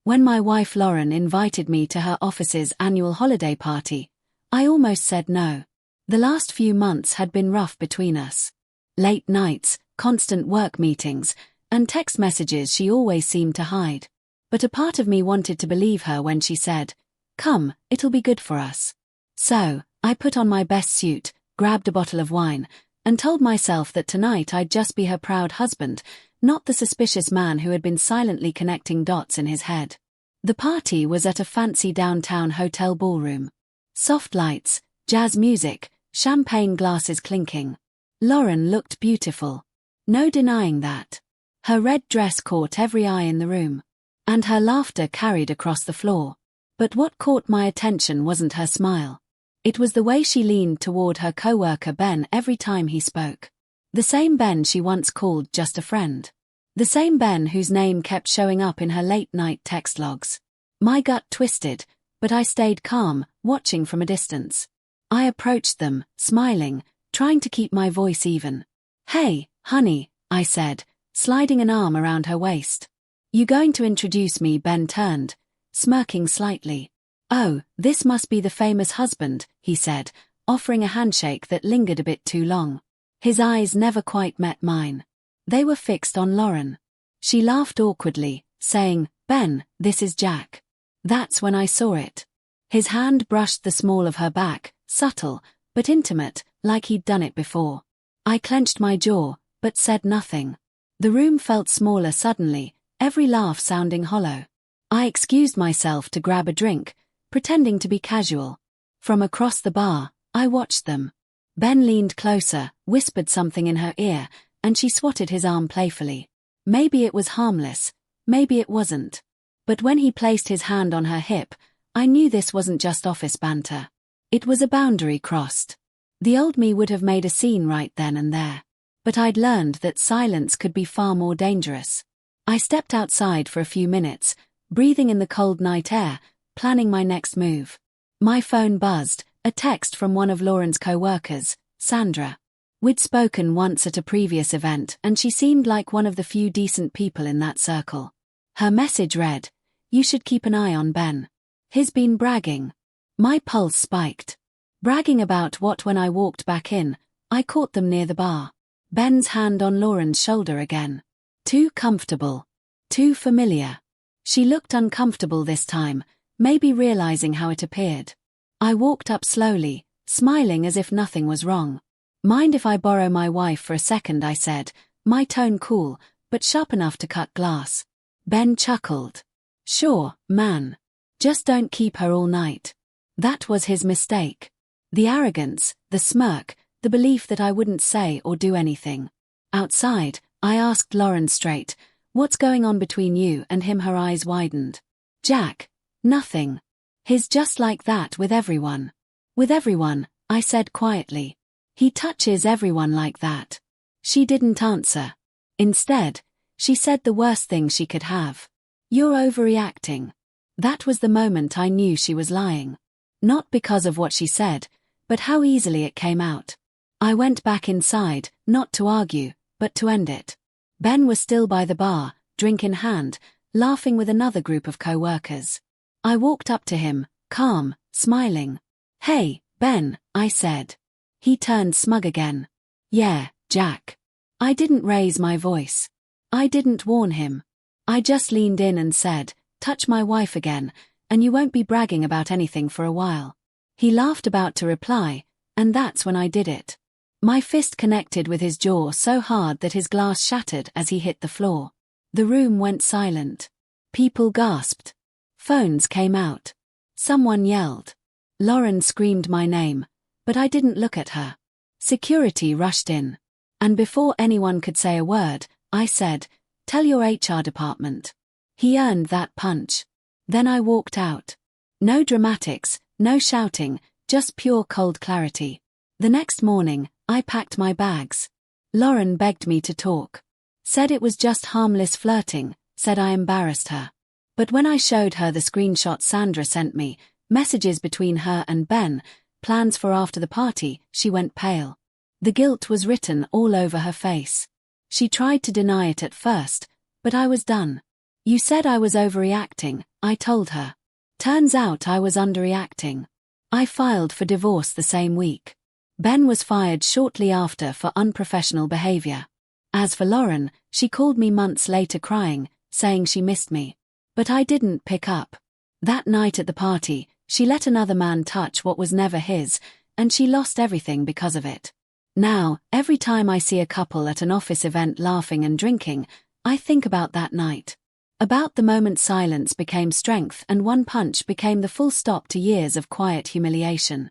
When my wife Lauren invited me to her office's annual holiday party, I almost said no. The last few months had been rough between us. Late nights, constant work meetings, and text messages she always seemed to hide. But a part of me wanted to believe her when she said, "Come, it'll be good for us." So, I put on my best suit, grabbed a bottle of wine, and told myself that tonight I'd just be her proud husband, not the suspicious man who had been silently connecting dots in his head. The party was at a fancy downtown hotel ballroom. Soft lights, jazz music, champagne glasses clinking. Lauren looked beautiful. No denying that. Her red dress caught every eye in the room. And her laughter carried across the floor. But what caught my attention wasn't her smile. It was the way she leaned toward her coworker Ben every time he spoke. The same Ben she once called just a friend. The same Ben whose name kept showing up in her late-night text logs. My gut twisted, but I stayed calm, watching from a distance. I approached them, smiling, trying to keep my voice even. "Hey, honey," I said, sliding an arm around her waist. "You going to introduce me?" Ben turned, smirking slightly. "Oh, this must be the famous husband," he said, offering a handshake that lingered a bit too long. His eyes never quite met mine. They were fixed on Lauren. She laughed awkwardly, saying, "Ben, this is Jack." That's when I saw it. His hand brushed the small of her back, subtle, but intimate, like he'd done it before. I clenched my jaw, but said nothing. The room felt smaller suddenly, every laugh sounding hollow. I excused myself to grab a drink, pretending to be casual. From across the bar, I watched them. Ben leaned closer, whispered something in her ear, and she swatted his arm playfully. Maybe it was harmless, maybe it wasn't. But when he placed his hand on her hip, I knew this wasn't just office banter. It was a boundary crossed. The old me would have made a scene right then and there. But I'd learned that silence could be far more dangerous. I stepped outside for a few minutes, breathing in the cold night air, planning my next move. My phone buzzed, a text from one of Lauren's co-workers, Sandra. We'd spoken once at a previous event and she seemed like one of the few decent people in that circle. Her message read, "You should keep an eye on Ben. He's been bragging." My pulse spiked. Bragging about what? When I walked back in, I caught them near the bar. Ben's hand on Lauren's shoulder again. Too comfortable. Too familiar. She looked uncomfortable this time, maybe realizing how it appeared. I walked up slowly, smiling as if nothing was wrong. "Mind if I borrow my wife for a second?" I said, my tone cool, but sharp enough to cut glass. Ben chuckled. "Sure, man. Just don't keep her all night." That was his mistake. The arrogance, the smirk, the belief that I wouldn't say or do anything. Outside, I asked Lauren straight, "What's going on between you and him?" Her eyes widened. "Jack, nothing. He's just like that with everyone." "With everyone," I said quietly. "He touches everyone like that." She didn't answer. Instead, she said the worst thing she could have. "You're overreacting." That was the moment I knew she was lying. Not because of what she said, but how easily it came out. I went back inside, not to argue, but to end it. Ben was still by the bar, drink in hand, laughing with another group of co-workers. I walked up to him, calm, smiling. "Hey, Ben," I said. He turned smug again. "Yeah, Jack." I didn't raise my voice. I didn't warn him. I just leaned in and said, "Touch my wife again, and you won't be bragging about anything for a while." He laughed, about to reply, and that's when I did it. My fist connected with his jaw so hard that his glass shattered as he hit the floor. The room went silent. People gasped. Phones came out. Someone yelled. Lauren screamed my name, but I didn't look at her. Security rushed in. And before anyone could say a word, I said, "Tell your HR department." He earned that punch. Then I walked out. No dramatics, no shouting, just pure cold clarity. The next morning, I packed my bags. Lauren begged me to talk. Said it was just harmless flirting, said I embarrassed her. But when I showed her the screenshots Sandra sent me, messages between her and Ben, plans for after the party, she went pale. The guilt was written all over her face. She tried to deny it at first, but I was done. You said I was overreacting, I told her. Turns out I was underreacting. I filed for divorce the same week. Ben was fired shortly after for unprofessional behavior. As for Lauren, she called me months later crying, saying she missed me. But I didn't pick up. That night at the party, she let another man touch what was never his, and she lost everything because of it. Now, every time I see a couple at an office event laughing and drinking, I think about that night. About the moment silence became strength and one punch became the full stop to years of quiet humiliation.